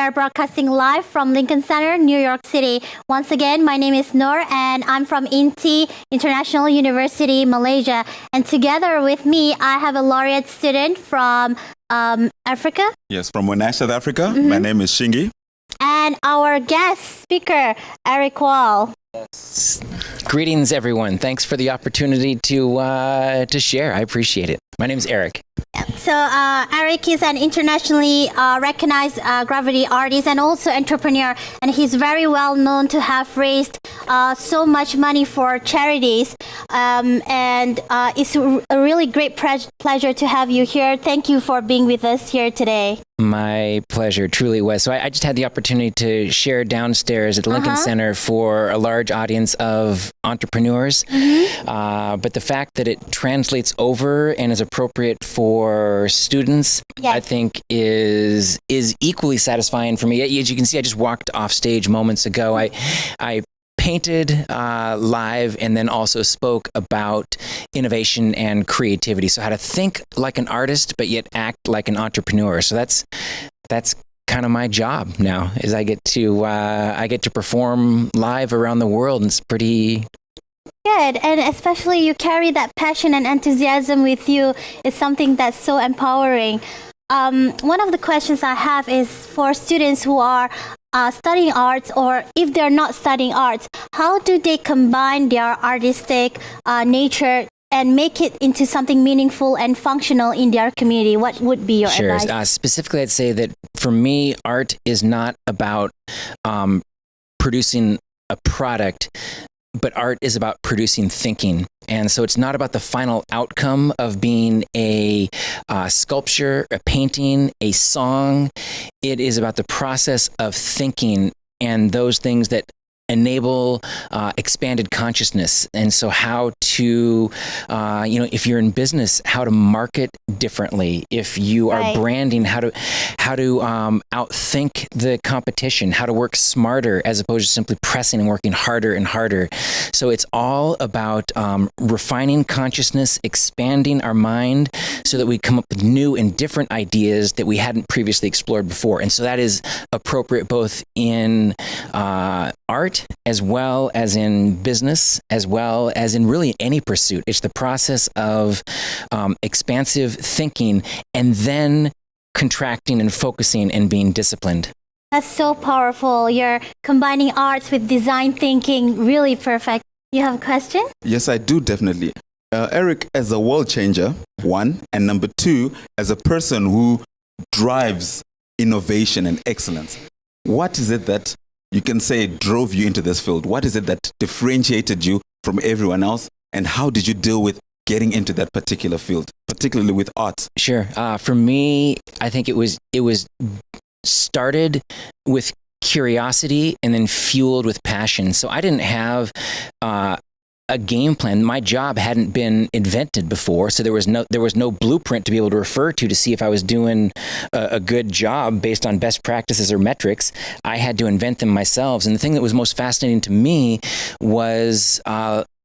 are broadcasting live from Lincoln Center, New York City. Once again, my name is Noor and I'm from INTI, International University, Malaysia. And together with me, I have a laureate student from Africa. Yes, from Monash, South Africa. My name is Shingi. And our guest speaker, Erik Wahl. Yes. Greetings, everyone. Thanks for the opportunity to share. I appreciate it. My name is Erik. So Erik is an internationally recognized graffiti artist and also entrepreneur, and he's very well known to have raised so much money for charities. And it's a really great pleasure to have you here. Thank you for being with us here today. My pleasure, truly was. So I just had the opportunity to share downstairs at the Lincoln Center for a large audience of entrepreneurs. But the fact that it translates over and is appropriate for students, I think is equally satisfying for me. As you can see, I just walked off stage moments ago. I painted live and then also spoke about innovation and creativity. So how to think like an artist, but yet act like an entrepreneur. So that's kind of my job now, is I get to perform live around the world, and it's pretty good. And especially you carry that passion and enthusiasm with you. It's something that's so empowering. One of the questions I have is for students who are studying arts, or if they're not studying arts, how do they combine their artistic nature and make it into something meaningful and functional in their community? What would be your advice? Specifically, I'd say that for me, art is not about producing a product, but art is about producing thinking. And so it's not about the final outcome of being a sculpture, a painting, a song. It is about the process of thinking and those things that enable expanded consciousness. And so how to, if you're in business, how to market differently. If you are branding, how to outthink the competition, how to work smarter as opposed to simply pressing and working harder and harder. So it's all about refining consciousness, expanding our mind so that we come up with new and different ideas that we hadn't previously explored before. And so that is appropriate both in art as well as in business, as well as in really any pursuit. It's the process of expansive thinking and then contracting and focusing and being disciplined. That's so powerful. You're combining arts with design thinking. Really perfect. You have a question? Yes, I do, definitely. Erik, as a world changer, one, and number two, as a person who drives innovation and excellence, what is it that you can say drove you into this field? What is it that differentiated you from everyone else? And how did you deal with getting into that particular field, particularly with art? Sure. For me, I think it was started with curiosity and then fueled with passion. So I didn't have a game plan. My job hadn't been invented before, so there was no blueprint to be able to refer to see if I was doing a good job based on best practices or metrics. I had to invent them myself. And the thing that was most fascinating to me was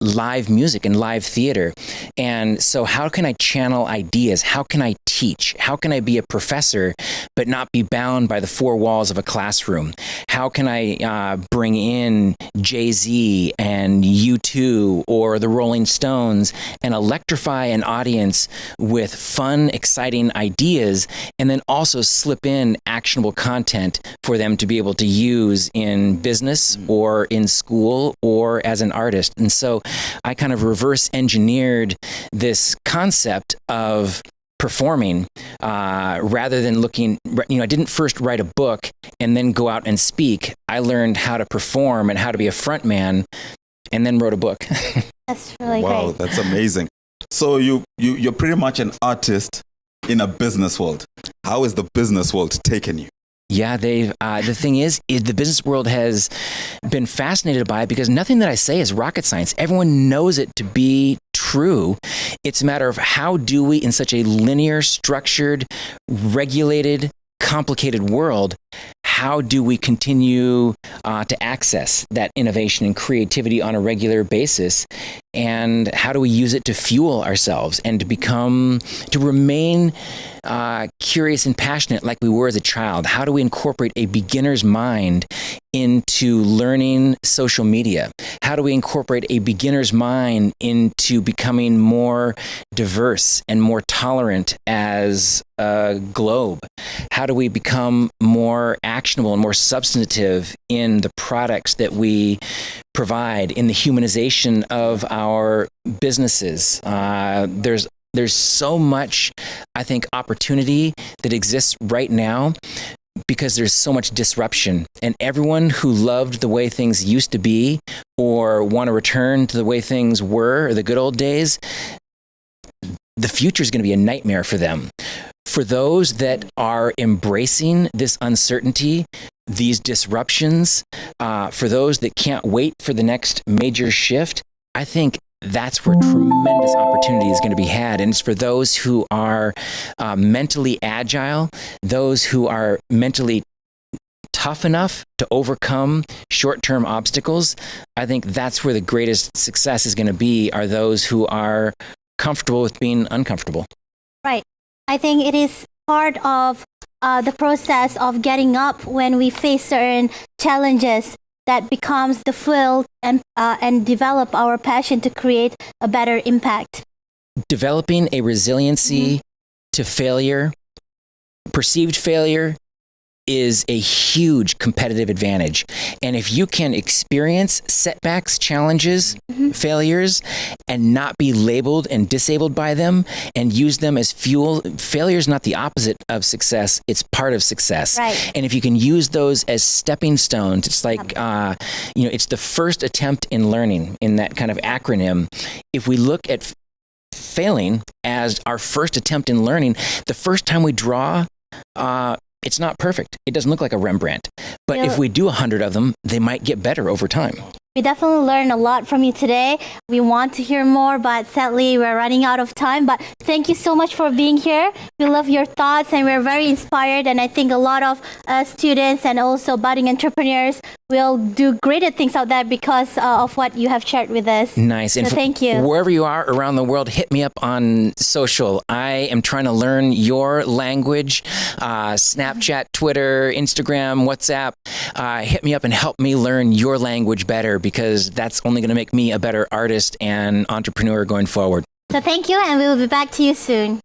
live music and live theater. And so how can I channel ideas? How can I teach? How can I be a professor but not be bound by the four walls of a classroom? How can I bring in Jay-Z and U2 or the Rolling Stones and electrify an audience with fun, exciting ideas, and then also slip in actionable content for them to be able to use in business or in school or as an artist? And so I kind of reverse engineered this concept of performing rather than looking, I didn't first write a book and then go out and speak. I learned how to perform and how to be a front man and then wrote a book. That's really great. Wow, that's amazing. So you're pretty much an artist in a business world. How is the business world taken you? Yeah, the thing is the business world has been fascinated by it because nothing that I say is rocket science. Everyone knows it to be true. It's a matter of how do we, in such a linear, structured, regulated, complicated world, how do we continue to access that innovation and creativity on a regular basis? And how do we use it to fuel ourselves and to remain curious and passionate like we were as a child? How do we incorporate a beginner's mind into learning social media? How do we incorporate a beginner's mind into becoming more diverse and more tolerant as a globe? How do we become more actionable and more substantive in the products that we provide, in the humanization of our businesses? There's so much, I think, opportunity that exists right now because there's so much disruption. And everyone who loved the way things used to be or want to return to the way things were, or the good old days, the future is going to be a nightmare for them. For those that are embracing this uncertainty, these disruptions, for those that can't wait for the next major shift, I think that's where tremendous opportunity is going to be had. And it's for those who are mentally agile, those who are mentally tough enough to overcome short-term obstacles. I think that's where the greatest success is going to be, are those who are comfortable with being uncomfortable. Right. I think it is part of the process of getting up when we face certain challenges that becomes the fuel and develop our passion to create a better impact. Developing a resiliency to failure, perceived failure, is a huge competitive advantage. And if you can experience setbacks, challenges, failures, and not be labeled and disabled by them and use them as fuel, failure is not the opposite of success, it's part of success. Right. And if you can use those as stepping stones, it's like, it's the first attempt in learning, in that kind of acronym. If we look at failing as our first attempt in learning, the first time we draw, it's not perfect. It doesn't look like a Rembrandt. But if we do 100 of them, they might get better over time. We definitely learned a lot from you today. We want to hear more, but sadly we're running out of time. But thank you so much for being here. We love your thoughts and we're very inspired. And I think a lot of students and also budding entrepreneurs will do greater things out there because of what you have shared with us. Nice. And so thank you. Wherever you are around the world, hit me up on social. I am trying to learn your language. Snapchat, Twitter, Instagram, WhatsApp. Hit me up and help me learn your language better, because that's only going to make me a better artist and entrepreneur going forward. So thank you, and we will be back to you soon.